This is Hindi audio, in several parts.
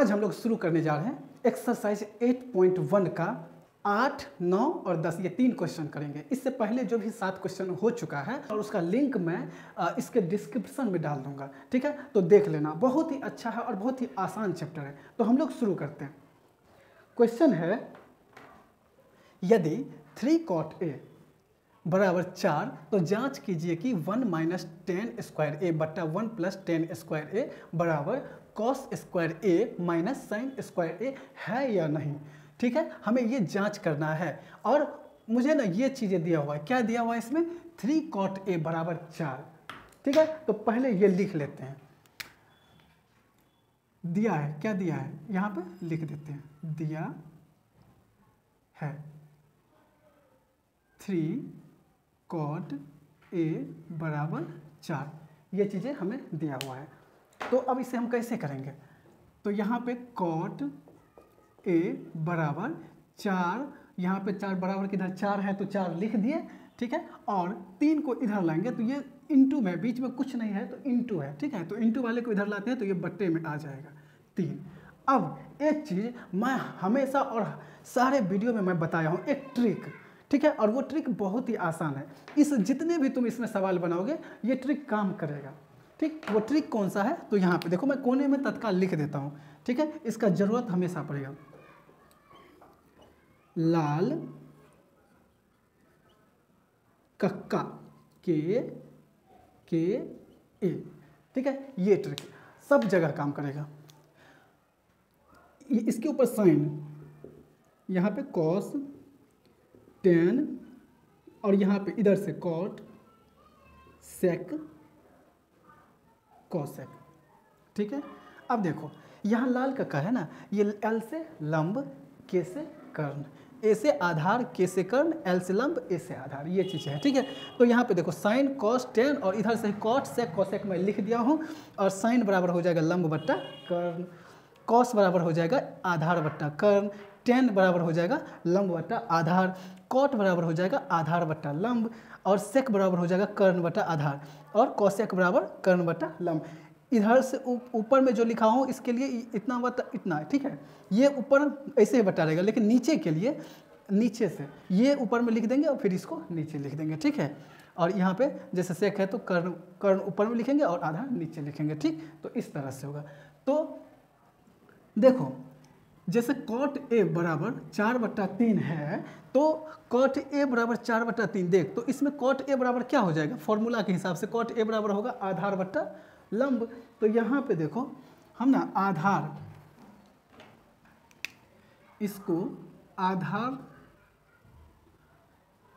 आज हम लोग शुरू करने जा रहे हैं एक्सरसाइज 8.1 का 8, 9 और 10 ये 3 क्वेश्चन करेंगे। इससे पहले जो भी 7 क्वेश्चन हो चुका है और उसका लिंक मैं इसके डिस्क्रिप्शन में डाल दूंगा, ठीक है, तो देख लेना। बहुत ही अच्छा है और बहुत ही आसान चैप्टर है। तो हम लोग शुरू करते हैं। क्वेश्चन है, यदि 3 cot A बराबर 4 तो जांच कीजिए कि 1 - 10 स्क्वायर ए बट्टा 1 + 10 स्क्वायर ए बराबर cos स्क्वायर ए माइनस sin स्क्वायर ए है या नहीं। ठीक है, हमें ये जांच करना है और मुझे ना ये चीज़ें दिया हुआ है। क्या दिया हुआ है इसमें? 3 cot A बराबर 4। ठीक है, तो पहले ये लिख लेते हैं। दिया है, क्या दिया है यहाँ पे लिख देते हैं। दिया है 3 cot A बराबर 4, ये चीज़ें हमें दिया हुआ है। तो अब इसे हम कैसे करेंगे? तो यहाँ पे cot A बराबर 4, यहाँ पे 4 बराबर किधर 4 है तो 4 लिख दिए, ठीक है, और 3 को इधर लाएंगे तो ये इंटू में, बीच में कुछ नहीं है तो इंटू है, ठीक है, तो इंटू वाले को इधर लाते हैं तो ये बट्टे में आ जाएगा 3। अब एक चीज़ मैं हमेशा और सारे वीडियो में मैं बताया हूँ, एक ट्रिक, ठीक है, और वो ट्रिक बहुत ही आसान है। इस जितने भी तुम इसमें सवाल बनाओगे ये ट्रिक काम करेगा। ठीक, वो ट्रिक कौन सा है? तो यहाँ पे देखो, मैं कोने में तत्काल लिख देता हूँ, ठीक है, इसका जरूरत हमेशा पड़ेगा। लाल कक्का के ए, ठीक है, ये ट्रिक सब जगह काम करेगा। इसके ऊपर साइन, यहाँ पे cos 10 और यहाँ पे इधर से cot sec cosec, ठीक है। अब देखो यहाँ लाल कक्का है ना, ये L से लंब, K से कर्ण, A से आधार, K से कर्ण, L से लंब, A से आधार, ये चीज़ है, ठीक है। तो यहाँ पे देखो साइन cos 10 और इधर से cot sec cosec मैं लिख दिया हूँ, और साइन बराबर हो जाएगा लंब बट्टा कर्ण, cos बराबर हो जाएगा आधार बट्टा कर्ण, 10 बराबर हो जाएगा लंब बट्टा आधार, cot बराबर हो जाएगा आधार बट्टा लंब, और sec बराबर हो जाएगा कर्ण बट्टा आधार, और cosec बराबर कर्ण बट्टा लंब। इधर से ऊपर में जो लिखा हूँ इसके लिए इतना बट्टा इतना है, ठीक है, ये ऊपर ऐसे ही बटा रहेगा, लेकिन नीचे के लिए नीचे से ये ऊपर में लिख देंगे और फिर इसको नीचे लिख देंगे, ठीक है। और यहाँ पे जैसे sec है तो कर्ण ऊपर में लिखेंगे और आधार नीचे लिखेंगे, ठीक, तो इस तरह से होगा। तो देखो जैसे cot A बराबर 4/3 है तो cot A बराबर 4/3 देख, तो इसमें cot A बराबर क्या हो जाएगा? फॉर्मूला के हिसाब से cot A बराबर होगा आधार बट्टा लंब। तो यहाँ पे देखो हम ना आधार, इसको आधार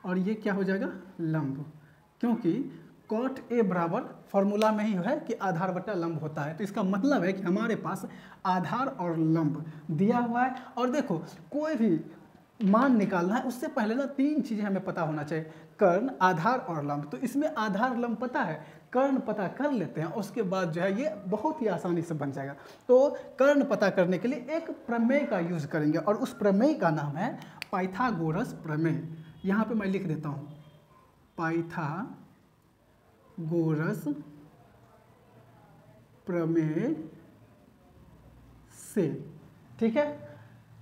और ये क्या हो जाएगा? लंब, क्योंकि cot A बराबर फॉर्मूला में ही है कि आधार बट्टा लंब होता है। तो इसका मतलब है कि हमारे पास आधार और लंब दिया हुआ है। और देखो कोई भी मान निकालना है उससे पहले ना 3 चीज़ें हमें पता होना चाहिए, कर्ण, आधार और लंब। तो इसमें आधार लंब पता है, कर्ण पता कर लेते हैं, उसके बाद जो है ये बहुत ही आसानी से बन जाएगा। तो कर्ण पता करने के लिए एक प्रमेय का यूज करेंगे और उस प्रमेय का नाम है पाइथागोरस प्रमेय। यहाँ पे मैं लिख देता हूँ पाइथागोरस प्रमेय से, ठीक है।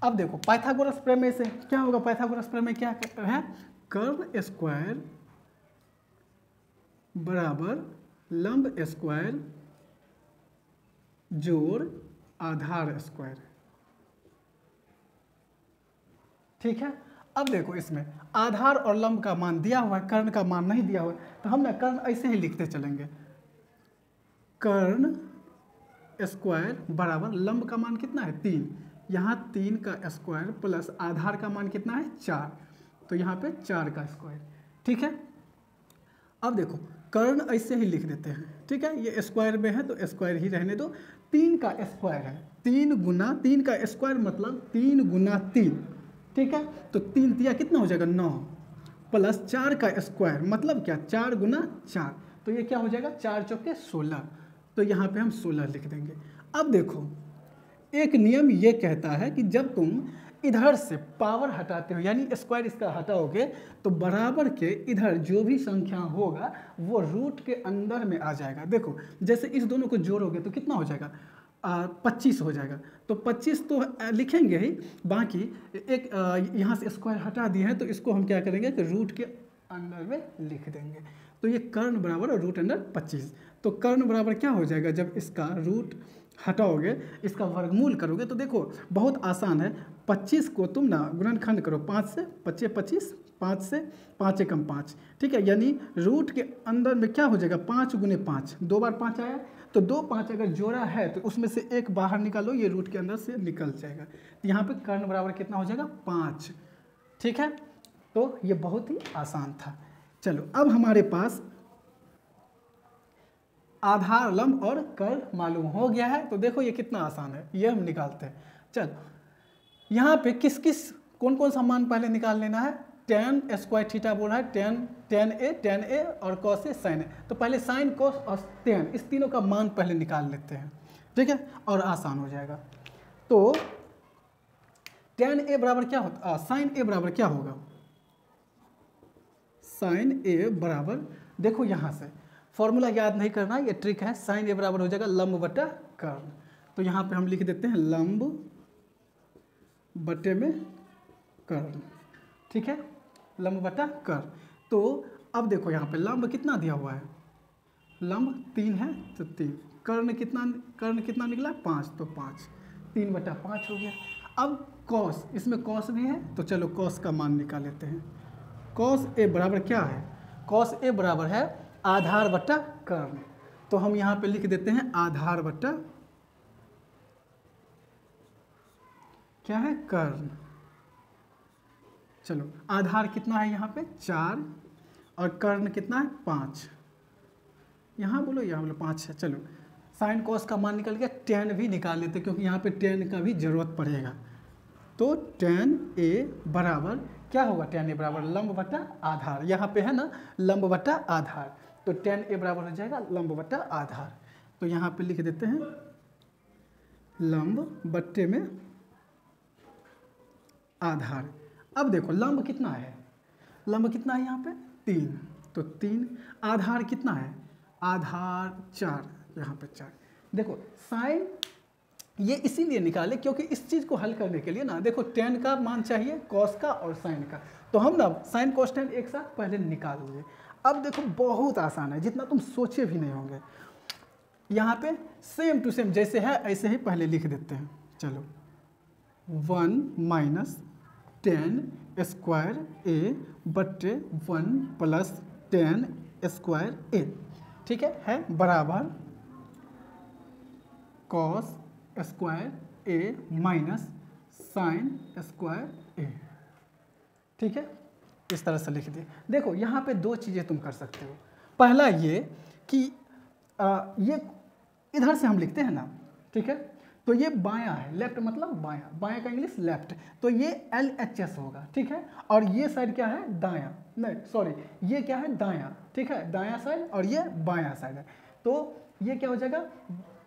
अब देखो पाइथागोरस प्रमेय से क्या होगा? पाइथागोरस प्रमेय क्या है? कर्ण स्क्वायर बराबर लंब स्क्वायर जोड़ आधार स्क्वायर, ठीक है। अब देखो इसमें आधार और लंब का मान दिया हुआ है, कर्ण का मान नहीं दिया हुआ है, तो हम ना कर्ण ऐसे ही लिखते चलेंगे। कर्ण स्क्वायर बराबर लंब का मान कितना है? 3, यहाँ 3 का स्क्वायर प्लस आधार का मान कितना है? 4, तो यहाँ पे 4 का स्क्वायर, ठीक है। अब देखो कर्ण ऐसे ही लिख देते हैं, ठीक है, ये स्क्वायर में है तो स्क्वायर ही रहने दो। 3 का स्क्वायर है, 3 गुना 3 का स्क्वायर मतलब 3 गुना 3, ठीक है, तो 3 तिया कितना हो जाएगा? 9, प्लस 4 का स्क्वायर मतलब क्या? 4 गुना 4, तो ये क्या हो जाएगा? 4 चौके 16, तो यहाँ पे हम 16 लिख देंगे। अब देखो एक नियम ये कहता है कि जब तुम इधर से पावर हटाते हो यानी स्क्वायर इसका हटाओगे तो बराबर के इधर जो भी संख्या होगा वो रूट के अंदर में आ जाएगा। देखो जैसे इस दोनों को जोड़ोगे तो कितना हो जाएगा? 25 हो जाएगा। तो 25 तो लिखेंगे ही, बाकी एक यहाँ से स्क्वायर हटा दिए हैं तो इसको हम क्या करेंगे कि रूट के अंदर में लिख देंगे। तो ये कर्ण बराबर रूट अंडर 25। तो कर्ण बराबर क्या हो जाएगा, जब इसका रूट हटाओगे, इसका वर्गमूल करोगे, तो देखो बहुत आसान है। 25 को तुम ना गुणनखंड करो 5 से, 25 25, 5 से 5 एकम 5, ठीक है। यानी रूट के अंदर में क्या हो जाएगा, 5 गुने 5, 2 बार 5 आया, तो 2 5 अगर जोड़ा है तो उसमें से एक बाहर निकालो, ये रूट के अंदर से निकल जाएगा। तो यहाँ पे कर्ण बराबर कितना हो जाएगा, 5, ठीक है। तो ये बहुत ही आसान था। चलो अब हमारे पास आधार, लंब और कर्ण मालूम हो गया है। तो देखो ये कितना आसान है, ये हम निकालते हैं। चलो यहाँ पे किस किस कौन कौन सा मान पहले निकाल लेना है। tan स्क्वायर थीटा बोल रहा है, tan a और cos a sin a। तो पहले sin cos और tan इस तीनों का मान पहले निकाल लेते हैं, ठीक है, और आसान हो जाएगा। तो tan a बराबर क्या होता, sin a बराबर क्या होगा, sin a बराबर, देखो यहाँ से फॉर्मूला याद नहीं करना, ये ट्रिक है। sin a बराबर हो जाएगा लंब बटा कर्ण। तो यहाँ पे हम लिख देते हैं लंब बटे में कर्ण, ठीक है, लंब बटा कर्ण। तो अब देखो यहाँ पे लंब कितना दिया हुआ है, लंब 3 है तो 3, कर्ण कितना निकला 5, तो 5, 3 बटा 5 हो गया। अब कॉस, इसमें कॉस भी है, तो चलो कॉस का मान निकाल लेते हैं। कॉस ए बराबर क्या है, कॉस ए बराबर है आधार बटा कर्ण। तो हम यहाँ पे लिख देते हैं आधार बटा क्या है, कर्ण। चलो आधार कितना है यहाँ पे 4 और कर्ण कितना है 5, यहाँ बोलो 5 है। चलो साइन कॉस का मान निकल गया, tan भी निकाल लेते क्योंकि यहाँ पे tan का भी जरूरत पड़ेगा। तो tan a बराबर क्या होगा, tan a बराबर लंब बटा आधार, यहाँ पे है ना लंब बटा आधार, तो tan a बराबर हो जाएगा लंब बटा आधार। तो यहाँ पे लिख देते हैं लंब बट्टे में आधार। अब देखो लंब कितना है, लंब कितना है यहाँ पे 3, तो 3, आधार कितना है, आधार 4, यहाँ पे 4। देखो साइन ये इसीलिए निकाले क्योंकि इस चीज़ को हल करने के लिए ना, देखो tan का मान चाहिए, cos का और sin का, तो हम ना sin cos tan एक साथ पहले निकाल लिए। अब देखो बहुत आसान है, जितना तुम सोचे भी नहीं होंगे। यहाँ पे सेम टू सेम जैसे है ऐसे ही पहले लिख देते हैं। चलो 1 माइनस tan स्क्वायर a बट्टे 1 प्लस tan स्क्वायर a, ठीक है बराबर cos square a minus sine square a, ठीक है, इस तरह से लिख दिए। देखो यहाँ पे 2 चीज़ें तुम कर सकते हो। पहला ये कि ये इधर से हम लिखते हैं ना, ठीक है, तो ये बायां है, लेफ्ट मतलब बायां, बायां का इंग्लिश लेफ्ट, तो ये LHS होगा, ठीक है। और ये साइड क्या है, दायां, नहीं सॉरी ये क्या है, दायां, ठीक है, दायां साइड, और ये बायां साइड है। तो ये क्या हो जाएगा,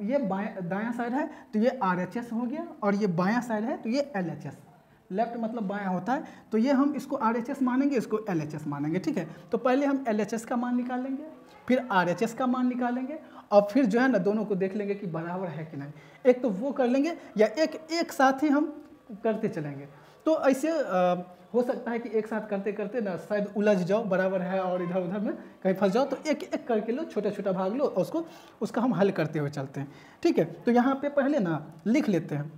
ये दायां साइड है तो ये RHS हो गया, और ये बायां साइड है तो ये LHS, लेफ्ट मतलब बायां होता है, तो ये हम इसको RHS मानेंगे, इसको LHS मानेंगे, ठीक है। तो पहले हम LHS का मान निकालेंगे, फिर RHS का मान निकालेंगे, और फिर जो है ना दोनों को देख लेंगे कि बराबर है कि नहीं। एक तो वो कर लेंगे या एक साथ ही हम करते चलेंगे। तो ऐसे हो सकता है कि एक साथ करते करते ना शायद उलझ जाओ, बराबर है और इधर उधर में कहीं फंस जाओ, तो एक एक करके लो, छोटा छोटा भाग लो और उसका हम हल करते हुए चलते हैं, ठीक है। तो यहाँ पे पहले ना लिख लेते हैं,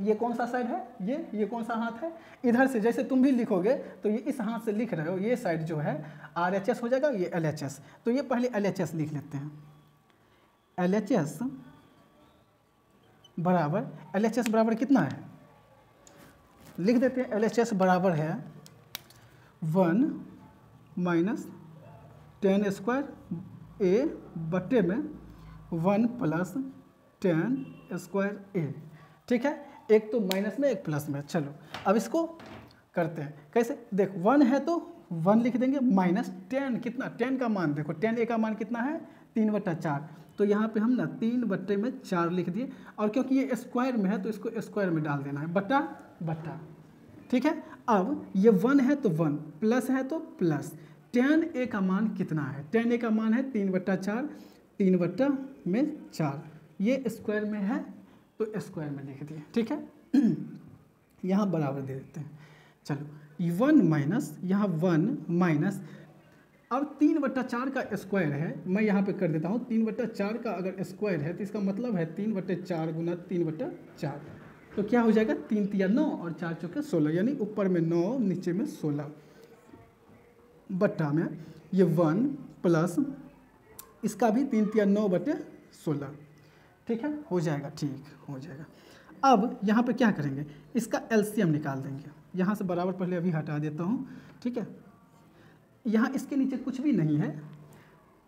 ये कौन सा साइड है, ये कौन सा हाथ है, इधर से जैसे तुम भी लिखोगे तो ये इस हाथ से लिख रहे हो, ये साइड जो है RHS हो जाएगा, ये LHS। तो ये पहले LHS लिख लेते हैं, LHS बराबर कितना है, लिख देते हैं LHS बराबर है 1 माइनस tan स्क्वायर a बट्टे में 1 प्लस tan स्क्वायर a, ठीक है। एक तो माइनस में एक प्लस में। चलो अब इसको करते हैं कैसे, देख 1 है तो 1 लिख देंगे, माइनस tan कितना, tan का मान देखो, tan a का मान कितना है 3/4, तो यहाँ पे हम ना 3/4 लिख दिए, और क्योंकि ये स्क्वायर में है तो इसको स्क्वायर में डाल देना है, बटा, ठीक है। अब ये 1 है तो 1, प्लस है तो प्लस, tan a का मान कितना है, tan a का मान है 3/4, 3/4, ये स्क्वायर में है तो स्क्वायर में लिख दिए, ठीक है। यहाँ बराबर दे देते हैं। चलो 1 माइनस, यहाँ 1 माइनस, अब 3/4 का स्क्वायर है, मैं यहाँ पे कर देता हूँ 3/4 का अगर स्क्वायर है तो इसका मतलब है 3/4 गुना 3/4, तो क्या हो जाएगा 3 तिया 9 और 4 चौके 16, यानी ऊपर में 9 नीचे में 16 बट्टा में ये 1 प्लस इसका भी 3 तिया 9/16, ठीक है, हो जाएगा, ठीक हो जाएगा। अब यहाँ पे क्या करेंगे, इसका एलसीएम निकाल देंगे। यहाँ से बराबर पहले अभी हटा देता हूँ, ठीक है। यहाँ इसके नीचे कुछ भी नहीं है,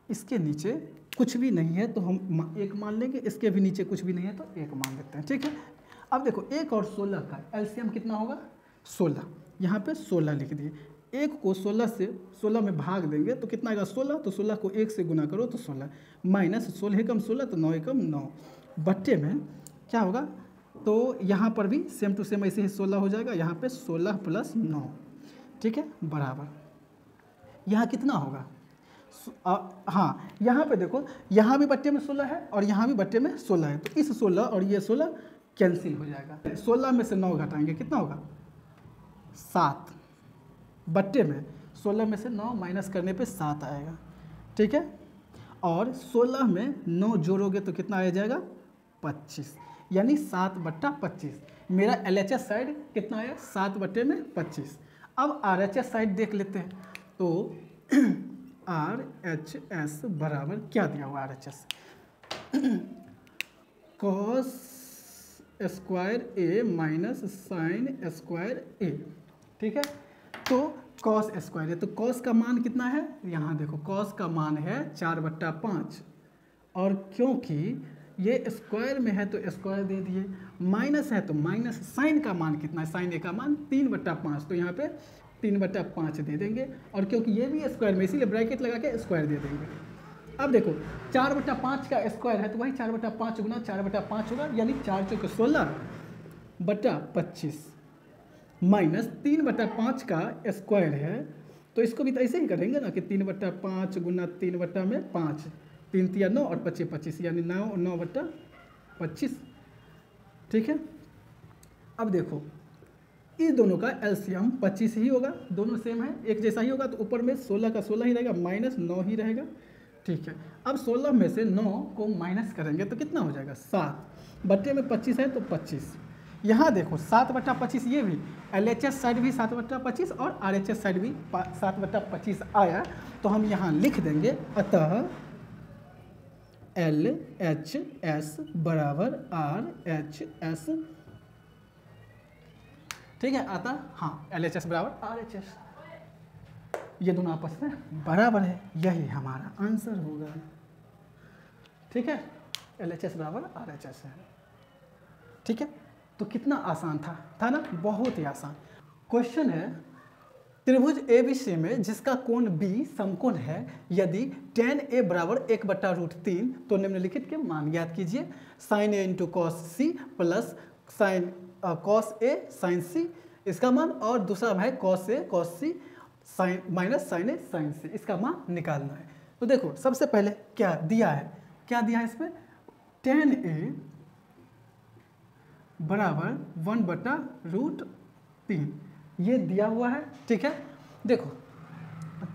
इसके नीचे कुछ भी नहीं है तो हम 1 मान लेंगे, इसके भी नीचे कुछ भी नहीं है तो 1 मान लेते हैं, ठीक है। अब देखो 1 और 16 का एलसीएम कितना होगा 16, यहाँ पे 16 लिख दिए। 1 को 16 से 16 में भाग देंगे तो कितना आएगा 16, तो 16 को 1 से गुना करो तो 16, माइनस 16 एकम 16 तो 9 एकम 9, बट्टे में क्या होगा, तो यहाँ पर भी सेम टू सेम ऐसे ही 16 हो जाएगा, यहाँ पे 16 प्लस 9, ठीक है, बराबर यहाँ कितना होगा, हाँ यहाँ पे देखो, यहाँ भी बट्टे में 16 है और यहाँ भी बट्टे में 16 है, तो इस 16 और ये 16 कैंसिल हो जाएगा। 16 में से 9 घटाएंगे कितना होगा 7, बट्टे में 16 में से 9 माइनस करने पे 7 आएगा, ठीक है। और 16 में 9 जोड़ोगे तो कितना आ जाएगा 25, यानी 7/25। मेरा LHS साइड कितना आया 7/25। अब RHS साइड देख लेते हैं, तो RHS बराबर क्या दिया हुआ RHS, cos square A minus sine square A, ठीक है। तो cos स्क्वायर है, तो cos का मान कितना है, यहाँ देखो cos का मान है 4/5, और क्योंकि ये स्क्वायर में है तो स्क्वायर दे दिए, माइनस है तो माइनस, साइन का मान कितना है, साइन A का मान 3/5, तो यहाँ पे 3/5 दे देंगे, और क्योंकि ये भी स्क्वायर में इसीलिए ब्रैकेट लगा के स्क्वायर दे देंगे। अब देखो 4/5 का स्क्वायर है तो वही 4/5 गुना 4/5 होगा, यानी 4 चौके 16/25 माइनस 3/5 का स्क्वायर है, तो इसको भी तो ऐसे ही करेंगे ना कि 3/5 गुना 3/5, 3 तिया 9 और 25 25, यानी 9/25, ठीक है। अब देखो इस दोनों का एलसीएम 25 ही होगा, दोनों सेम है, एक जैसा ही होगा, तो ऊपर में 16 का 16 ही रहेगा, माइनस 9 ही रहेगा, ठीक है। अब 16 में से 9 को माइनस करेंगे तो कितना हो जाएगा 7, बट्टे में 25 है तो 25, यहाँ देखो 7/25, ये भी LHS साइड भी 7/25 और RHS साइड भी 7/25 आया, तो हम यहाँ लिख देंगे, अतः LHS बराबर RHS, ठीक है, अतः हाँ LHS बराबर RHS, ये दोनों आपस में बराबर है, यही हमारा आंसर होगा, ठीक है। LHS बराबर RHS है, ठीक है। तो कितना आसान था ना, बहुत ही आसान क्वेश्चन है। त्रिभुज ABC में जिसका कोण B समकोण है, यदि tan A बराबर 1/√3 तो निम्नलिखित के मान ज्ञात कीजिए, sin A into cos C plus sine cos A sine C इसका मान, और दूसरा है cos A cos C sine minus sine A sine C इसका मान निकालना है। तो देखो सबसे पहले क्या दिया है, क्या दिया है इसमें, tan A बराबर 1/√3 ये दिया हुआ है, ठीक है। देखो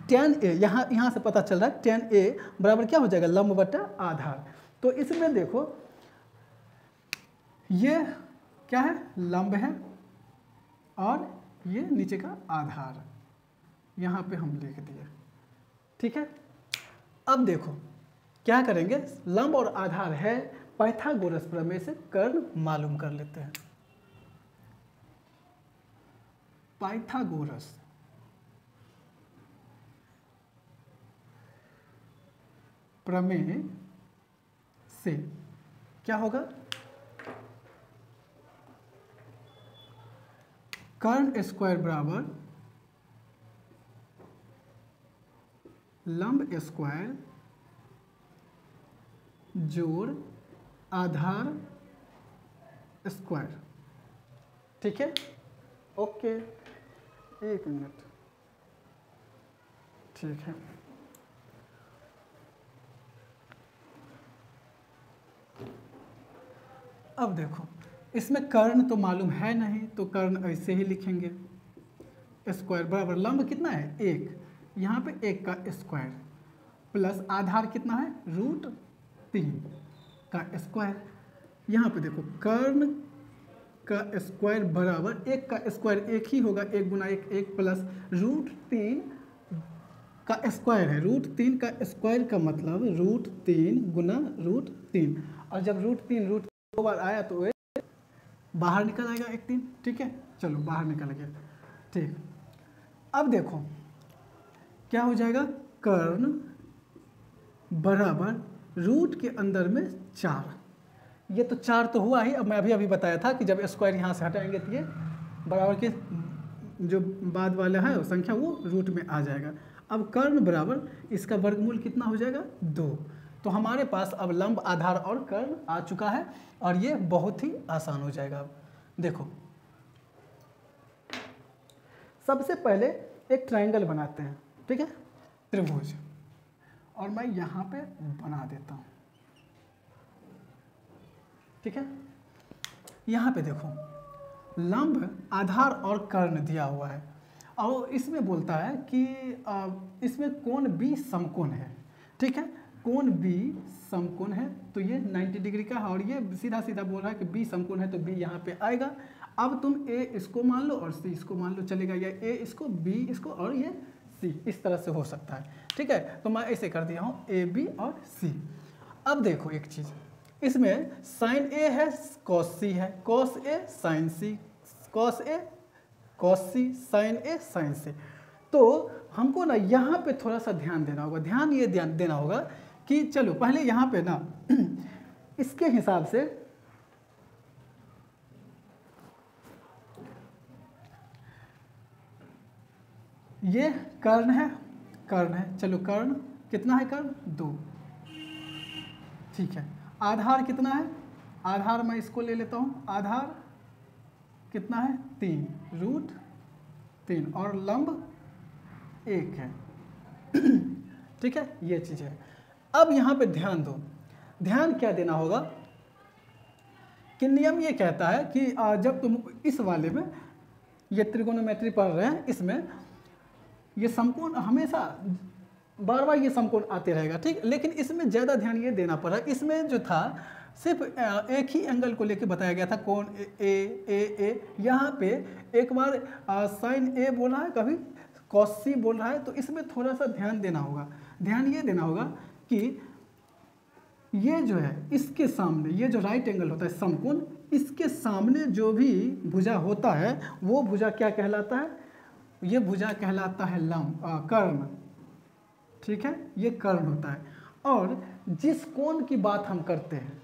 tan A यहाँ से पता चल रहा है tan A बराबर क्या हो जाएगा लंब बटा आधार, तो इसमें देखो ये क्या है लंब है और ये नीचे का आधार, यहाँ पे हम लिख दिए, ठीक है। अब देखो क्या करेंगे, लंब और आधार है, पाइथागोरस प्रमेय से कर्ण मालूम कर लेते हैं। पाइथागोरस प्रमेय से क्या होगा, कर्ण स्क्वायर बराबर लंब स्क्वायर जोड़ आधार स्क्वायर, ठीक है। ओके, एक मिनट, ठीक है। अब देखो इसमें कर्ण तो मालूम है नहीं, तो कर्ण ऐसे ही लिखेंगे, स्क्वायर बराबर लंब कितना है 1, यहाँ पे 1 का स्क्वायर प्लस आधार कितना है √3 का स्क्वायर। यहाँ पे देखो कर्ण का स्क्वायर बराबर 1 का स्क्वायर 1 ही होगा, 1 गुना 1 1 प्लस √3 का स्क्वायर है, √3 का स्क्वायर का मतलब √3 गुना √3, और जब √3 दो बार आया तो बाहर निकल आएगा 1 3, ठीक है, चलो बाहर निकल गया, ठीक। अब देखो क्या हो जाएगा, कर्ण बराबर रूट के अंदर में 4, ये तो 4 तो हुआ ही। अब मैं अभी बताया था कि जब स्क्वायर यहाँ से हटाएंगे तो ये बराबर के जो बाद वाला है वो संख्या वो रूट में आ जाएगा। अब कर्ण बराबर इसका वर्गमूल कितना हो जाएगा 2, तो हमारे पास अब लंब आधार और कर्ण आ चुका है, और ये बहुत ही आसान हो जाएगा। अब देखो सबसे पहले एक ट्रायंगल बनाते हैं, ठीक है, त्रिभुज, और मैं यहाँ पे बना देता हूँ, ठीक है। यहाँ पे देखो लंब आधार और कर्ण दिया हुआ है, और इसमें बोलता है कि इसमें कोण B समकोण है, ठीक है, कोण B समकोण है, तो ये 90 डिग्री का है, और ये सीधा सीधा बोल रहा है कि B समकोण है, तो B यहाँ पे आएगा। अब तुम A इसको मान लो और C इसको मान लो, चलेगा, या A इसको B इसको और ये C, इस तरह से हो सकता है, ठीक है। तो मैं ऐसे कर दिया हूँ A B और C। अब देखो एक चीज़, इसमें साइन A है cos C है, cos A sin C, cos A cos C, sin A sin C। तो हमको ना यहाँ पे थोड़ा सा ध्यान देना होगा, ध्यान देना होगा कि चलो पहले यहाँ पे ना इसके हिसाब से ये कर्ण है, चलो कर्ण कितना है, कर्ण 2, ठीक है। आधार कितना है, आधार मैं इसको ले लेता हूँ, आधार कितना है 3, √3, और लंब 1 है, ठीक है, ये चीज़ है। अब यहाँ पे ध्यान दो, ध्यान क्या देना होगा कि नियम ये कहता है कि जब तुम इस वाले में ये त्रिकोणोमेट्री पढ़ रहे हैं, इसमें ये समकोण हमेशा बार बार ये समकोण आते रहेगा, ठीक, लेकिन इसमें ज़्यादा ध्यान ये देना पड़ा, इसमें जो था सिर्फ एक ही एंगल को लेके बताया गया था, कोण ए, यहाँ पे एक बार साइन ए बोल रहा है, कभी cos C बोल रहा है, तो इसमें थोड़ा सा ध्यान देना होगा। ध्यान ये देना होगा कि ये जो है इसके सामने, ये जो राइट एंगल होता है समकोण, इसके सामने जो भी भुजा होता है वो भुजा क्या कहलाता है, ये भुजा कहलाता है कर्ण, ठीक है, ये कर्ण होता है। और जिस कोण की बात हम करते हैं,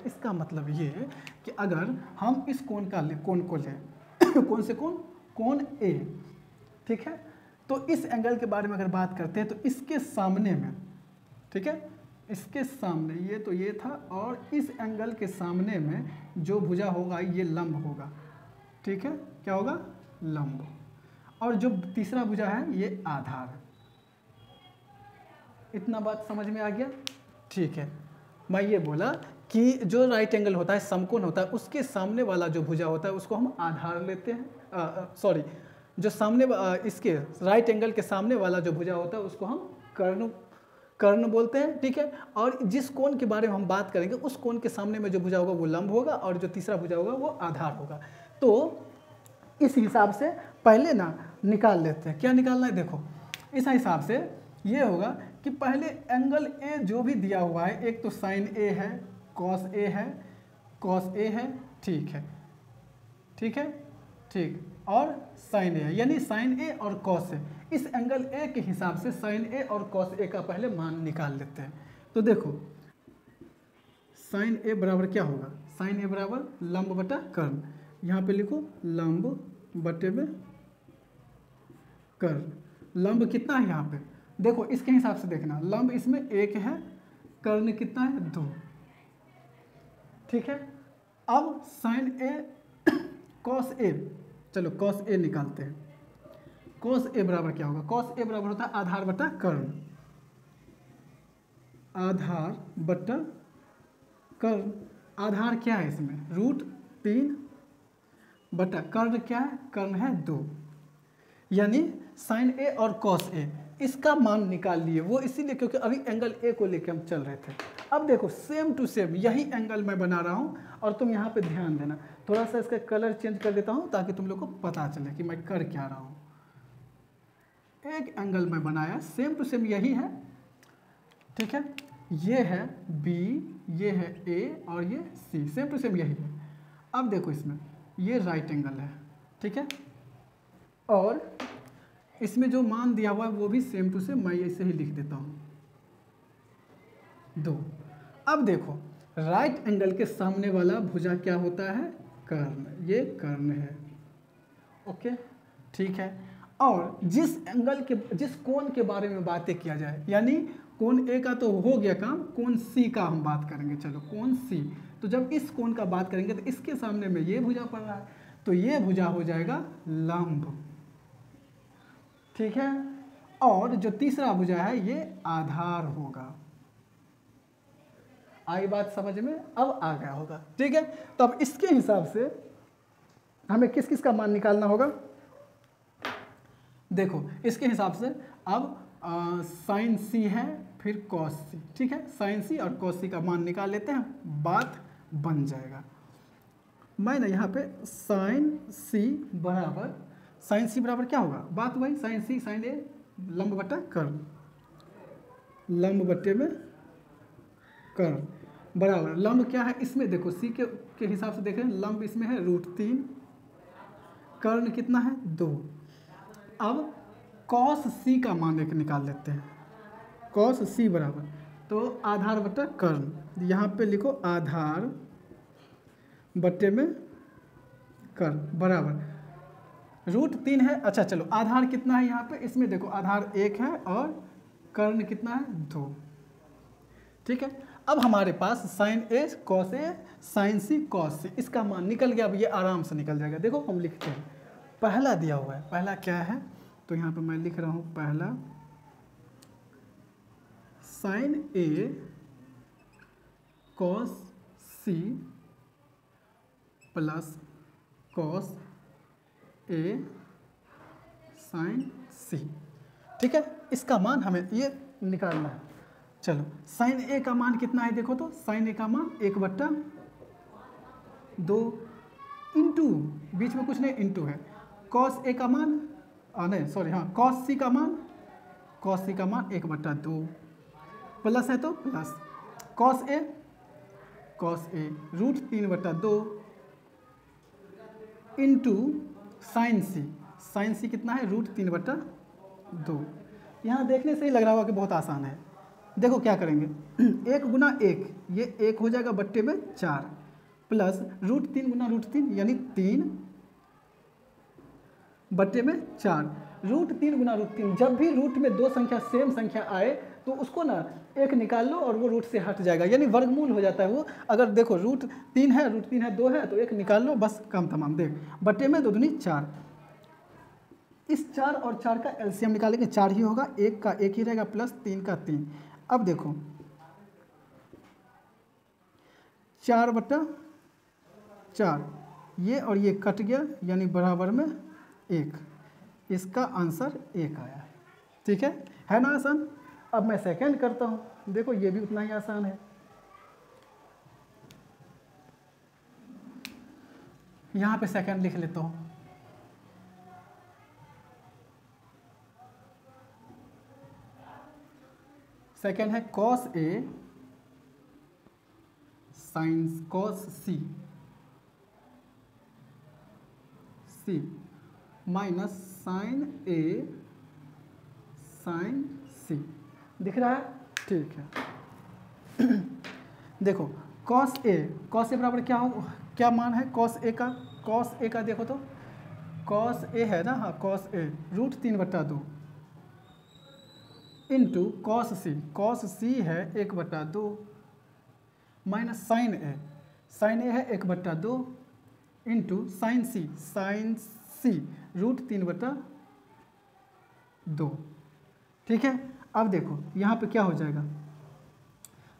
इसका मतलब ये है कि अगर हम इस कोण को लें कौन से कोण A, ठीक है, तो इस एंगल के बारे में अगर बात करते हैं तो इसके सामने में, ठीक है, इसके सामने ये तो ये था, और इस एंगल के सामने में जो भुजा होगा ये लंब होगा, ठीक है, क्या होगा लंब, और जो तीसरा भुजा है ये आधार। इतना बात समझ में आ गया, ठीक है। मैं ये बोला कि जो राइट एंगल होता है समकोण होता है, उसके सामने वाला जो भुजा होता है उसको हम आधार लेते हैं, सॉरी, जो सामने इसके राइट एंगल के सामने वाला जो भुजा होता है उसको हम कर्ण बोलते हैं, ठीक है। और जिस कोण के बारे में हम बात करेंगे उस कोण के सामने में जो भुजा होगा वो लंब होगा, और जो तीसरा भुजा होगा वो आधार होगा। तो इस हिसाब से पहले ना निकाल लेते हैं, क्या निकालना है, देखो इस हिसाब से ये होगा कि पहले एंगल ए जो भी दिया हुआ है, एक तो साइन ए है, कॉस ए है, ठीक है, ठीक, और साइन ए, यानी साइन ए और कॉस ए, इस एंगल ए के हिसाब से साइन ए और कॉस ए का पहले मान निकाल लेते हैं। तो देखो साइन ए बराबर क्या होगा, साइन ए बराबर लंब बटा कर्ण, यहाँ पे लिखो लंब बटे में कर्ण। लंब कितना है यहाँ पे, देखो इसके हिसाब से देखना, लंब इसमें 1 है, कर्ण कितना है 2, ठीक है। अब साइन ए कॉस ए, चलो कॉस ए निकालते हैं, कॉस ए बराबर क्या होगा, कॉस ए बराबर होता है आधार बटा कर्ण, आधार बटा कर्ण, आधार क्या है इसमें, √3 बटा कर्ण क्या है, कर्ण है 2, यानी साइन ए और कॉस ए, इसका मान निकाल लिए। वो इसीलिए क्योंकि अभी एंगल ए को लेकर हम चल रहे थे। अब देखो सेम टू सेम यही एंगल मैं बना रहा हूँ, और तुम यहाँ पे ध्यान देना, थोड़ा सा इसका कलर चेंज कर देता हूँ ताकि तुम लोग को पता चले कि मैं कर क्या रहा हूँ। एक एंगल मैं बनाया, सेम टू सेम यही है, ठीक है, ये है बी, ये है ए और ये सी, सेम टू सेम यही है। अब देखो इसमें ये राइट एंगल है, ठीक है, और इसमें जो मान दिया हुआ है वो भी सेम टू सेम मैं ऐसे ही लिख देता हूँ 2। अब देखो राइट एंगल के सामने वाला भुजा क्या होता है, कर्ण, ये कर्ण है, ओके, ठीक है। और जिस एंगल के, जिस कोण के बारे में बातें किया जाए, यानी कोण ए का तो हो गया काम, कोण सी का हम बात करेंगे। चलो कोण सी, तो जब इस कोण का बात करेंगे तो इसके सामने में ये भुजा पड़ रहा है, तो ये भुजा हो जाएगा लंब, ठीक है। और जो तीसरा भुजा है ये आधार होगा। आई बात समझ में, अब आ गया होगा, ठीक है। तो अब इसके हिसाब से हमें किस किस का मान निकालना होगा, देखो इसके हिसाब से अब साइन सी है, फिर कॉस सी, ठीक है, साइन सी और कॉस सी का मान निकाल लेते हैं, बात बन जाएगा। मैं ना यहाँ पे साइन सी बराबर क्या होगा, बात वही साइन सी साइन ए लंब बटा कर्ण, लंब बट्टे में कर्ण बराबर लंब क्या है इसमें, देखो सी के हिसाब से देखें, लंब इसमें है √3, कर्ण कितना है 2। अब कॉस सी का मान एक निकाल लेते हैं, कॉस सी बराबर, तो आधार बटा कर्ण, यहाँ पे लिखो आधार बट्टे में कर्ण बराबर √3 है। अच्छा चलो आधार कितना है यहाँ पे, इसमें देखो आधार 1 है और कर्ण कितना है 2, ठीक है। अब हमारे पास sign A cos A sign C cos सी, इसका मान निकल गया। अब ये आराम से निकल जाएगा। देखो हम लिखते हैं, पहला दिया हुआ है, पहला क्या है, तो यहाँ पे मैं लिख रहा हूँ पहला sign A cos C plus cos A sign सी, ठीक है। इसका मान हमें ये निकालना है। चलो साइन ए का मान कितना है, देखो तो साइन ए का मान 1/2 इंटू, बीच में कुछ नहीं इंटू है, कॉस ए का मान नहीं सॉरी हाँ कॉस सी का मान 1/2 प्लस है तो plus cos A √3/2 into sine सी कितना है √3/2। यहाँ देखने से ही लग रहा होगा कि बहुत आसान है। देखो क्या करेंगे, 1 गुना 1, ये 1 हो जाएगा बट्टे में 4 प्लस √3 गुना √3 यानी 3 बट्टे में 4, √3 गुना √3। जब भी रूट में दो संख्या सेम संख्या आए तो उसको ना एक निकाल लो और वो रूट से हट जाएगा, यानी वर्गमूल हो जाता है वो। अगर देखो √3 है 2 है तो एक निकाल लो, बस काम तमाम। देख बट्टे में 2 दूनी 4, इस 4 और 4 का एलसीएम निकालेंगे, 4 ही होगा, 1 का 1 ही रहेगा प्लस 3 का 3। अब देखो 4/4, ये और ये कट गया यानी बराबर में 1, इसका आंसर 1 आया, ठीक है ना आसान। अब मैं सेकंड करता हूँ, देखो ये भी उतना ही आसान है। यहाँ पे सेकंड लिख लेता हूँ, सेकंड है cos A sine cos C minus sign A sign सी, दिख रहा है, ठीक है। देखो कॉस ए बराबर क्या मान है कॉस ए का देखो तो कॉस ए है ना, हाँ कॉस ए √3/2 इंटू कॉस सी है 1/2 माइनस साइन ए है 1/2 इंटू साइन सी √3/2, ठीक है। अब देखो यहाँ पे क्या हो जाएगा,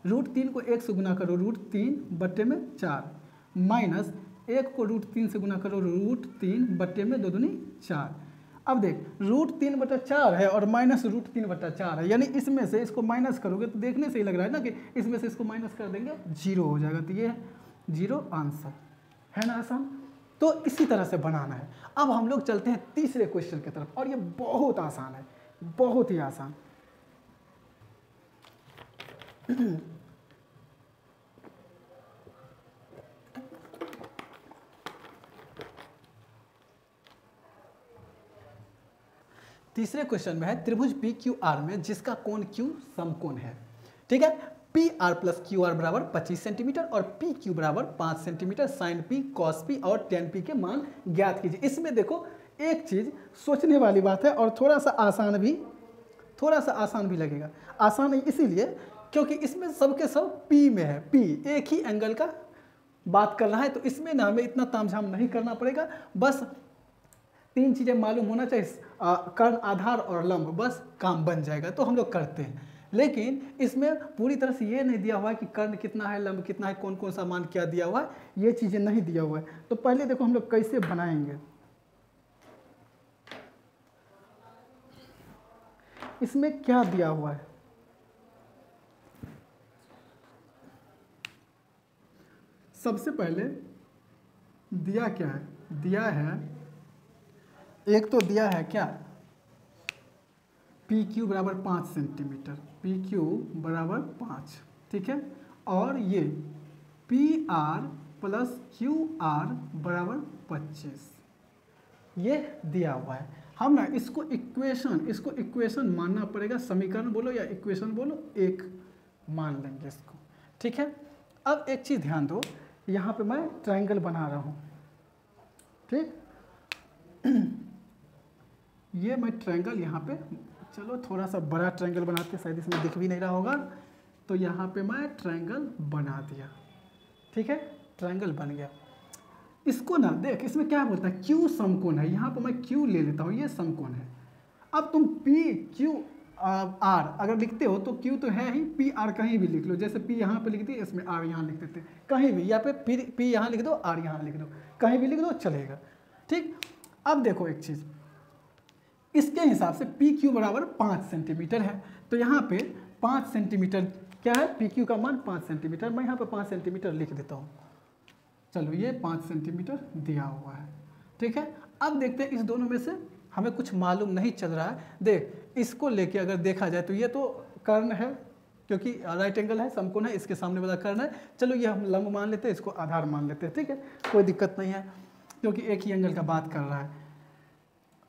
√3 को 1 से गुना करो √3/4 माइनस 1 को √3 से गुना करो √3/2 दूनी 4। अब देख √3/4 है और माइनस √3/4 है, यानी इसमें से इसको माइनस करोगे तो देखने से ही लग रहा है ना कि इसमें से इसको माइनस कर देंगे 0 हो जाएगा, तो ये है 0 आंसर, है ना आसान। तो इसी तरह से बनाना है। अब हम लोग चलते हैं तीसरे क्वेश्चन की तरफ, और ये बहुत आसान है, बहुत ही आसान। तीसरे क्वेश्चन में है त्रिभुज पी क्यू आर में जिसका कोण Q समकोण है, ठीक है। P R plus Q R बराबर 25 सेंटीमीटर और पी क्यू बराबर 5 centimetre, sine P, cos P और टेन पी के मान ज्ञात कीजिए। इसमें देखो एक चीज सोचने वाली बात है और थोड़ा सा आसान भी लगेगा। आसान इसीलिए क्योंकि इसमें सबके सब पी में है, पी एक ही एंगल का बात कर रहा है, तो इसमें ना हमें इतना तामझाम नहीं करना पड़ेगा। बस 3 चीज़ें मालूम होना चाहिए, कर्ण, आधार और लंब, बस काम बन जाएगा। तो हम लोग करते हैं, लेकिन इसमें पूरी तरह से ये नहीं दिया हुआ है कि कर्ण कितना है, लंब कितना है, कौन कौन सा मान क्या दिया हुआ है, ये चीज़ें नहीं दिया हुआ है। तो पहले देखो हम लोग कैसे बनाएंगे। इसमें क्या दिया हुआ है, सबसे पहले दिया क्या है, दिया है एक तो दिया है क्या, पी क्यू बराबर 5 सेंटीमीटर, पी क्यू बराबर 5, ठीक है। और ये P R plus Q R बराबर 25, ये दिया हुआ है। हम ना इसको इक्वेशन मानना पड़ेगा, समीकरण बोलो या इक्वेशन बोलो, एक मान लेंगे इसको, ठीक है। अब एक चीज़ ध्यान दो, यहाँ पे मैं ट्रायंगल बना रहा हूँ, ठीक। ये मैं ट्रायंगल यहाँ पे, चलो थोड़ा सा बड़ा ट्रायंगल बनाते हैं, शायद इसमें दिख भी नहीं रहा होगा। तो यहाँ पे मैं ट्रायंगल बना दिया, ठीक है, ट्रायंगल बन गया। इसको ना देख, इसमें क्या बोलता है, क्यू समकोण है, यहाँ पे मैं क्यू ले लेता हूँ, ये समकोण है। अब तुम पी क्यू आर अगर लिखते हो तो क्यू तो है ही, पी आर कहीं भी लिख लो, जैसे पी यहाँ पे लिख दी, इसमें आर यहाँ लिख देते, कहीं भी, या पे पी यहाँ लिख दो, आर यहाँ लिख दो, कहीं भी लिख दो चलेगा, ठीक। अब देखो एक चीज़, इसके हिसाब से पी क्यू बराबर 5 सेंटीमीटर है, तो यहाँ पे 5 सेंटीमीटर क्या है, पी क्यू का मान 5 सेंटीमीटर, मैं यहाँ पे 5 सेंटीमीटर लिख देता हूँ। चलो ये 5 सेंटीमीटर दिया हुआ है, ठीक है। अब देखते हैं इस दोनों में से हमें कुछ मालूम नहीं चल रहा है। देख, इसको लेके अगर देखा जाए तो ये तो कर्ण है, क्योंकि राइट एंगल है, समकोण है, इसके सामने वाला कर्ण है। चलो ये हम लंब मान लेते हैं, इसको आधार मान लेते हैं, ठीक है, कोई दिक्कत नहीं है, क्योंकि एक ही एंगल का बात कर रहा है।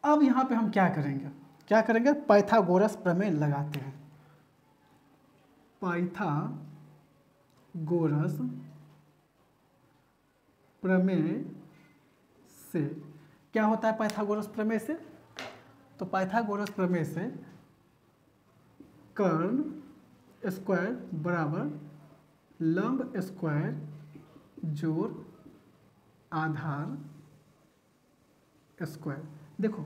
अब यहाँ पे हम क्या करेंगे, पाइथागोरस प्रमेय लगाते हैं। पाइथागोरस प्रमेय से क्या होता है, पाइथागोरस प्रमेय से, तो पाइथागोरस प्रमेय से कर्ण स्क्वायर बराबर लंब स्क्वायर जोड़ आधार स्क्वायर। देखो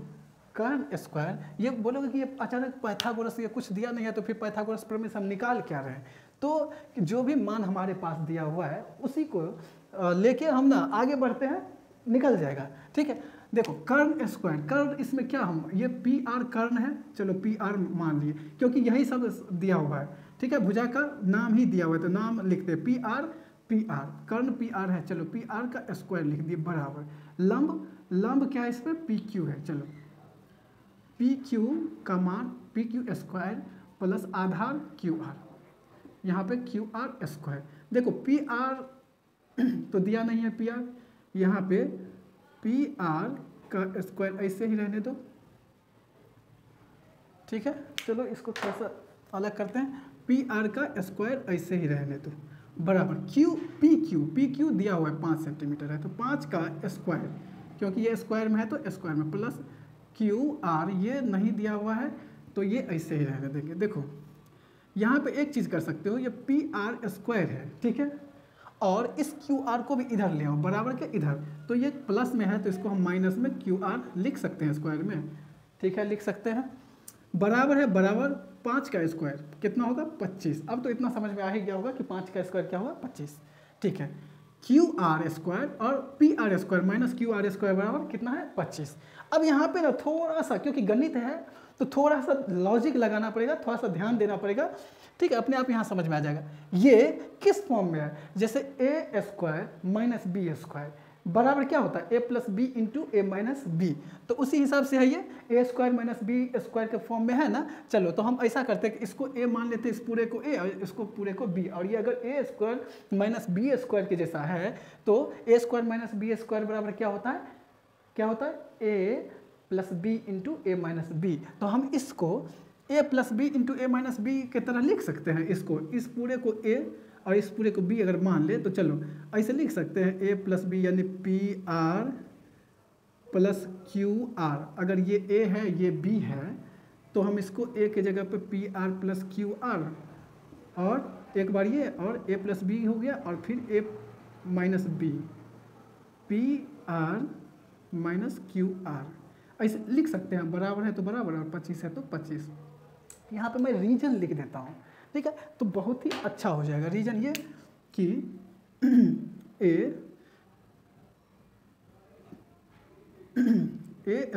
कर्ण स्क्वायर, ये बोलोगे कि ये अचानक पाइथागोरस, ये कुछ दिया नहीं है तो फिर पाइथागोरस प्रमेय से हम निकाल क्या रहे हैं। तो जो भी मान हमारे पास दिया हुआ है उसी को लेके हम ना आगे बढ़ते हैं, निकल जाएगा, ठीक है। देखो कर्ण स्क्वायर, कर्ण इसमें क्या, हम ये पी आर कर्ण है, चलो पी आर मान लिए, क्योंकि यही सब दिया हुआ है, ठीक है। भुजा का नाम ही दिया हुआ है तो नाम लिखते हैं, पी आर कर्ण पी आर है, चलो पी आर का स्क्वायर लिख दिए बराबर लंब क्या है इस पर, पी क्यू है, चलो पी क्यू का मान पी क्यू स्क्वायर प्लस आधार क्यू आर, यहाँ पे क्यू आर स्क्वायर। देखो पी आर तो दिया नहीं है, पी आर, यहाँ पे पी आर का स्क्वायर ऐसे ही रहने दो, ठीक है। चलो इसको थोड़ा सा अलग करते हैं, पी आर का स्क्वायर ऐसे ही रहने दो बराबर पी क्यू दिया हुआ है 5 सेंटीमीटर है, तो 5 का स्क्वायर, क्योंकि ये स्क्वायर में है तो स्क्वायर में, प्लस क्यू आर ये नहीं दिया हुआ है तो ये ऐसे ही रहने देंगे। देखो यहाँ पे एक चीज़ कर सकते हो, ये पी आर स्क्वायर है, ठीक है, और इस क्यू आर को भी इधर ले आओ, बराबर के इधर, तो ये प्लस में है तो इसको हम माइनस में क्यू आर लिख सकते हैं स्क्वायर में, ठीक है, लिख सकते हैं। बराबर है बराबर 5 का स्क्वायर कितना होगा 25। अब तो इतना समझ में आ ही गया होगा कि 5 का स्क्वायर क्या होगा 25। ठीक है, क्यू आर स्क्वायर और P R square minus Q are square बराबर कितना है 25। अब यहाँ पे ना थोड़ा सा, क्योंकि गणित है तो थोड़ा सा लॉजिक लगाना पड़ेगा, थोड़ा सा ध्यान देना पड़ेगा। ठीक है, अपने आप यहाँ समझ में आ जाएगा ये किस फॉर्म में है। जैसे ए स्क्वायर माइनस बी स्क्वायर बराबर क्या होता है ए प्लस बी इंटू ए माइनस बी, तो उसी हिसाब से है ये ए स्क्वायर माइनस बी स्क्वायर के फॉर्म में है ना। चलो तो हम ऐसा करते हैं कि इसको ए मान लेते हैं, इस पूरे को ए और इसको पूरे को बी, और ये अगर ए स्क्वायर माइनस बी स्क्वायर के जैसा है तो ए स्क्वायर माइनस बी स्क्वायर बराबर क्या होता है, क्या होता है ए प्लस बी इंटू ए माइनस बी। तो हम इसको ए प्लस बी इंटू ए माइनस बी की तरह लिख सकते हैं इसको, इस पूरे को ए और इस पूरे को बी अगर मान ले तो चलो ऐसे लिख सकते हैं ए प्लस बी यानी P R plus Q are. अगर ये ए है ये बी है तो हम इसको ए के जगह पे P R plus Q are, और एक बार ये और ए प्लस बी हो गया और फिर A minus B P R minus Q R ऐसे लिख सकते हैं। बराबर है तो बराबर और 25 है तो 25। यहाँ पे मैं रीजन लिख देता हूँ। ठीक है, तो बहुत ही अच्छा हो जाएगा रीजन ये कि ए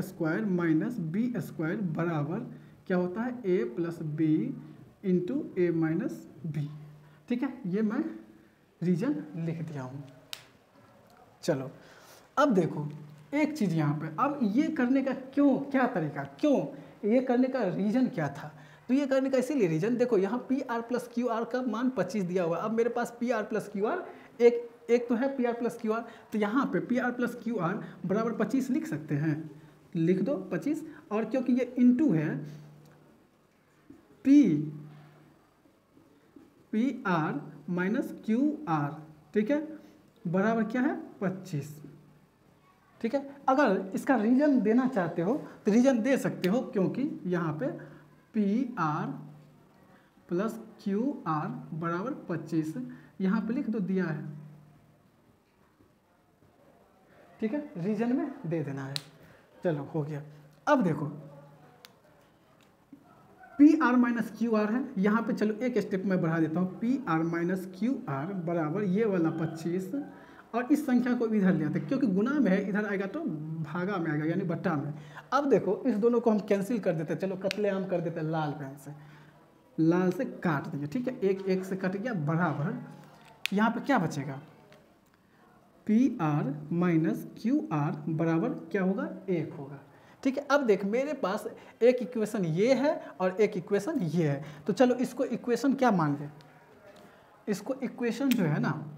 स्क्वायर माइनस बी स्क्वायर बराबर क्या होता है ए प्लस बी इंटू ए माइनस बी। ठीक है, ये मैं रीजन लिख दिया हूँ। चलो अब देखो एक चीज़ यहाँ पे, अब ये करने का क्यों, क्या तरीका, क्यों ये करने का रीजन क्या था। तो ये करने का इसीलिए रीजन देखो यहाँ P R plus Q R का मान 25 दिया हुआ है। अब मेरे पास P R plus Q R एक तो है P R plus Q R, तो यहाँ पे P R plus Q R बराबर 25 लिख सकते हैं, लिख दो 25। और क्योंकि ये इंटू है P R minus Q are, ठीक है, बराबर क्या है 25। ठीक है, अगर इसका रीजन देना चाहते हो तो रीजन दे सकते हो, क्योंकि यहाँ पे P R plus Q R बराबर 25 यहाँ पे लिख दो, दिया है। ठीक है, रीजन में दे देना है। चलो हो गया। अब देखो P R minus Q are है यहाँ पे, चलो एक स्टेप में बढ़ा देता हूँ। P R minus Q R बराबर ये वाला 25 और इस संख्या को इधर ले आते हैं, क्योंकि गुना में है इधर आएगा तो भागा में आएगा यानी बट्टा में। अब देखो इस दोनों को हम कैंसिल कर देते हैं, चलो कत्लेआम कर देते हैं लाल पेन से, लाल से काट देंगे। ठीक है, एक एक से कट गया बराबर यहाँ पे क्या बचेगा P R minus Q R बराबर क्या होगा 1 होगा। ठीक है, अब देख मेरे पास एक इक्वेशन ये है और एक इक्वेशन ये है, तो चलो इसको इक्वेशन क्या मान ले, इसको इक्वेशन जो है ना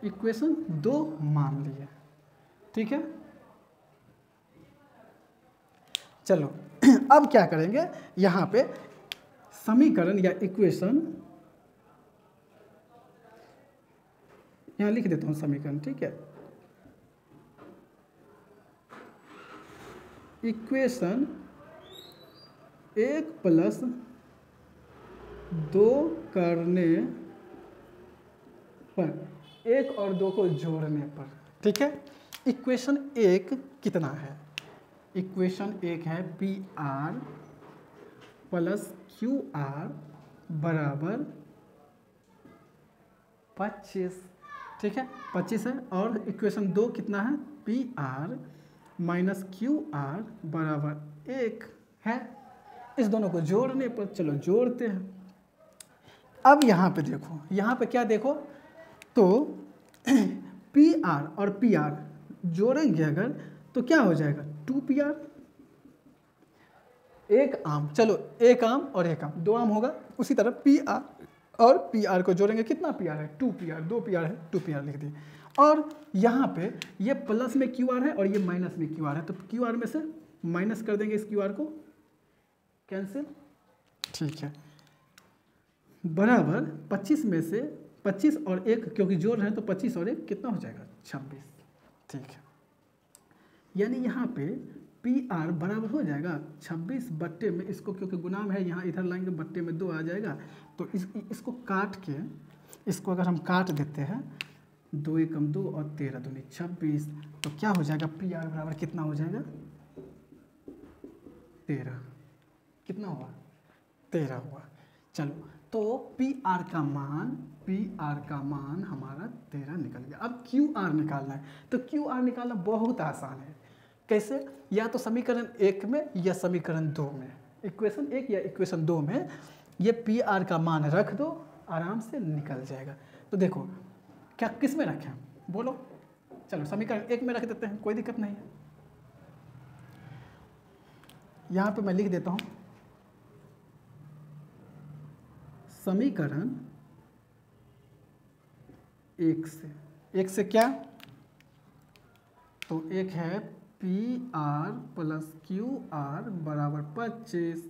इक्वेशन 2 मान लिए। ठीक है, चलो अब क्या करेंगे, यहाँ पे समीकरण या इक्वेशन यहाँ लिख देता हूँ समीकरण। ठीक है, इक्वेशन 1 प्लस 2 करने पर 1 और 2 को जोड़ने पर। ठीक है, इक्वेशन 1 कितना है, इक्वेशन 1 है P R plus Q R बराबर 25। ठीक है, 25 है। और इक्वेशन 2 कितना है P R minus Q R बराबर 1 है। इस दोनों को जोड़ने पर चलो जोड़ते हैं। अब यहाँ पे देखो, यहाँ पे क्या देखो तो पी आर और पी आर जोड़ेंगे अगर तो क्या हो जाएगा 2 पी आर, एक आम, चलो एक आम और एक आम 2 आम होगा। उसी तरह पी आर और पी आर को जोड़ेंगे, कितना पी आर है 2 पी आर, 2 पी आर है 2 पी आर लिख दिए। और यहाँ पे ये प्लस में क्यू आर है और ये माइनस में क्यू आर है, तो क्यू आर में से माइनस कर देंगे इस क्यू आर को, कैंसिल। ठीक है, बराबर 25 में से 25 और 1 क्योंकि जोड़ रहे हैं तो 25 और 1 कितना हो जाएगा 26। ठीक है, यानी यहाँ पे पी आर बराबर हो जाएगा 26 बट्टे में, इसको क्योंकि गुना में है यहाँ इधर लाएंगे बट्टे में 2 आ जाएगा। तो इसको काट के, इसको अगर हम काट देते हैं 2 एकम 2 और 13 दूनी 26, तो क्या हो जाएगा पी आर बराबर कितना हो जाएगा 13। कितना हुआ? 13 हुआ। चलो तो पी आर का मान हमारा 13 निकल गया। अब क्यू आर निकालना है, तो क्यू आर निकालना बहुत आसान है। कैसे? या तो समीकरण 1 में या समीकरण 2 में, इक्वेशन 1 या इक्वेशन 2 में ये पी आर का मान रख दो, आराम से निकल जाएगा। तो देखो क्या किस में रखें, बोलो। चलो समीकरण 1 में रख देते हैं, कोई दिक्कत नहीं है। यहाँ पे मैं लिख देता हूँ समीकरण 1 से क्या, तो एक है P R plus Q R बराबर 25।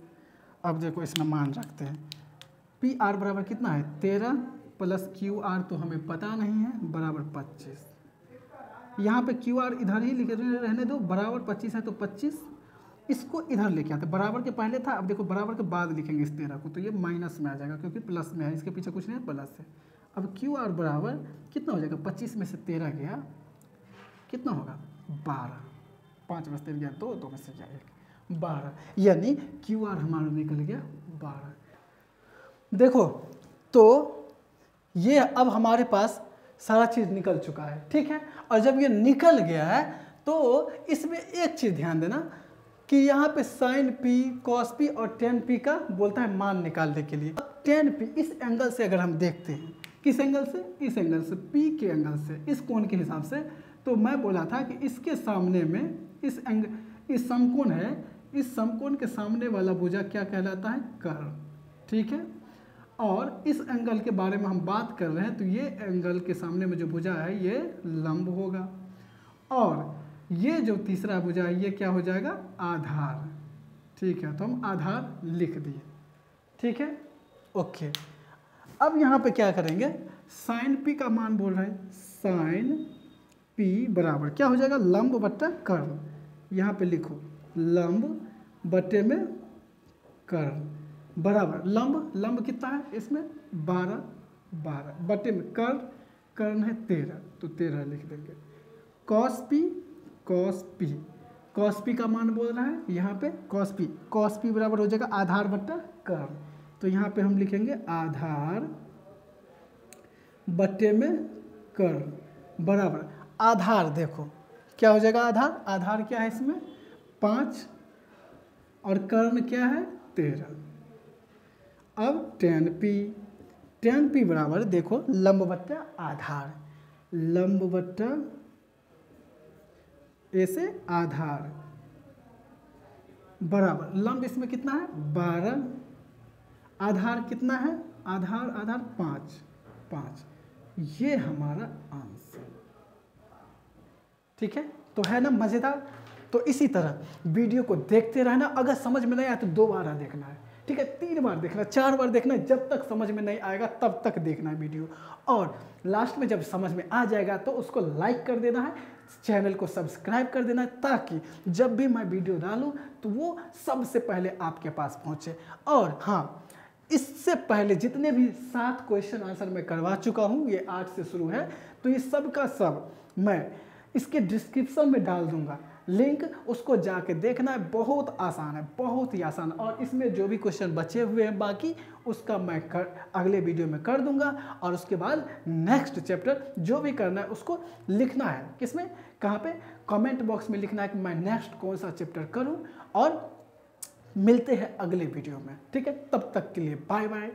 अब देखो इसमें मान रखते हैं, पी आर बराबर कितना है 13 प्लस क्यू आर तो हमें पता नहीं है, बराबर 25। यहाँ पे क्यू आर इधर ही लिखे रहने दो, बराबर 25 है तो 25, इसको इधर लेके आते, बराबर के पहले था, अब देखो बराबर के बाद लिखेंगे इस 13 को, तो ये माइनस में आ जाएगा क्योंकि प्लस में है, इसके पीछे कुछ नहीं है, प्लस है। अब क्यू आर बराबर कितना हो जाएगा, 25 में से 13 गया, कितना होगा 12, 5 में से 13 गया 2, 2 में से गया 1, 12, यानी क्यू आर हमारा निकल गया 12। देखो तो ये अब हमारे पास सारा चीज़ निकल चुका है, ठीक है। और जब ये निकल गया है तो इसमें एक चीज़ ध्यान देना कि यहाँ पे साइन पी, कॉस पी और टेन पी का बोलता है मान निकालने के लिए। टेन पी इस एंगल से अगर हम देखते हैं, किस एंगल से, इस एंगल से, पी के एंगल से, इस कोण के हिसाब से, तो मैं बोला था कि इसके सामने में इस समकोण है, इस समकोण के सामने वाला भुजा क्या कहलाता है, कर्ण, ठीक है। और इस एंगल के बारे में हम बात कर रहे हैं, तो ये एंगल के सामने में जो भुजा है ये लंब होगा, और ये जो तीसरा भुजा है ये क्या हो जाएगा, आधार, ठीक है। तो हम आधार लिख दिए, ठीक है, ओके। अब यहाँ पे क्या करेंगे, साइन पी का मान बोल रहे हैं, साइन पी बराबर क्या हो जाएगा, लंब बट्टा कर्ण, यहाँ पे लिखो लंब बट्टे में कर्ण बराबर, लंब कितना है इसमें 12 बट्टे में कर्ण है 13, तो 13 लिख देंगे। कॉस पी का मान बोल रहा है यहाँ पे कॉस पी बराबर हो जाएगा आधार बट्टा कर्ण, तो यहाँ पे हम लिखेंगे आधार बट्टे में कर्ण बराबर, आधार देखो क्या हो जाएगा, आधार क्या है इसमें 5 और कर्ण क्या है 13। अब टेन पी बराबर देखो लंब बट्टा आधार, लंब बट्टा ऐसे आधार बराबर, लंब इसमें कितना है 12, आधार कितना है, आधार 5, ये हमारा आंसर, ठीक है। तो है ना मज़ेदार। तो इसी तरह वीडियो को देखते रहना, अगर समझ में नहीं आया तो 2 बार देखना है, ठीक है, 3 बार देखना, 4 बार देखना है, जब तक समझ में नहीं आएगा तब तक देखना है वीडियो। और लास्ट में जब समझ में आ जाएगा तो उसको लाइक कर देना है, चैनल को सब्सक्राइब कर देना है, ताकि जब भी मैं वीडियो डालूं तो वो सबसे पहले आपके पास पहुंचे। और हाँ, इससे पहले जितने भी 7 क्वेश्चन आंसर मैं करवा चुका हूं, ये 8 से शुरू है, तो ये सब का सब मैं इसके डिस्क्रिप्शन में डाल दूंगा लिंक, उसको जाके देखना है, बहुत आसान है, बहुत ही आसान। और इसमें जो भी क्वेश्चन बचे हुए हैं बाकी, उसका मैं अगले वीडियो में कर दूंगा। और उसके बाद नेक्स्ट चैप्टर जो भी करना है उसको लिखना है, किसमें, कहाँ पे, कमेंट बॉक्स में लिखना है कि मैं नेक्स्ट कौन सा चैप्टर करूँ। और मिलते हैं अगले वीडियो में, ठीक है, तब तक के लिए बाय बाय,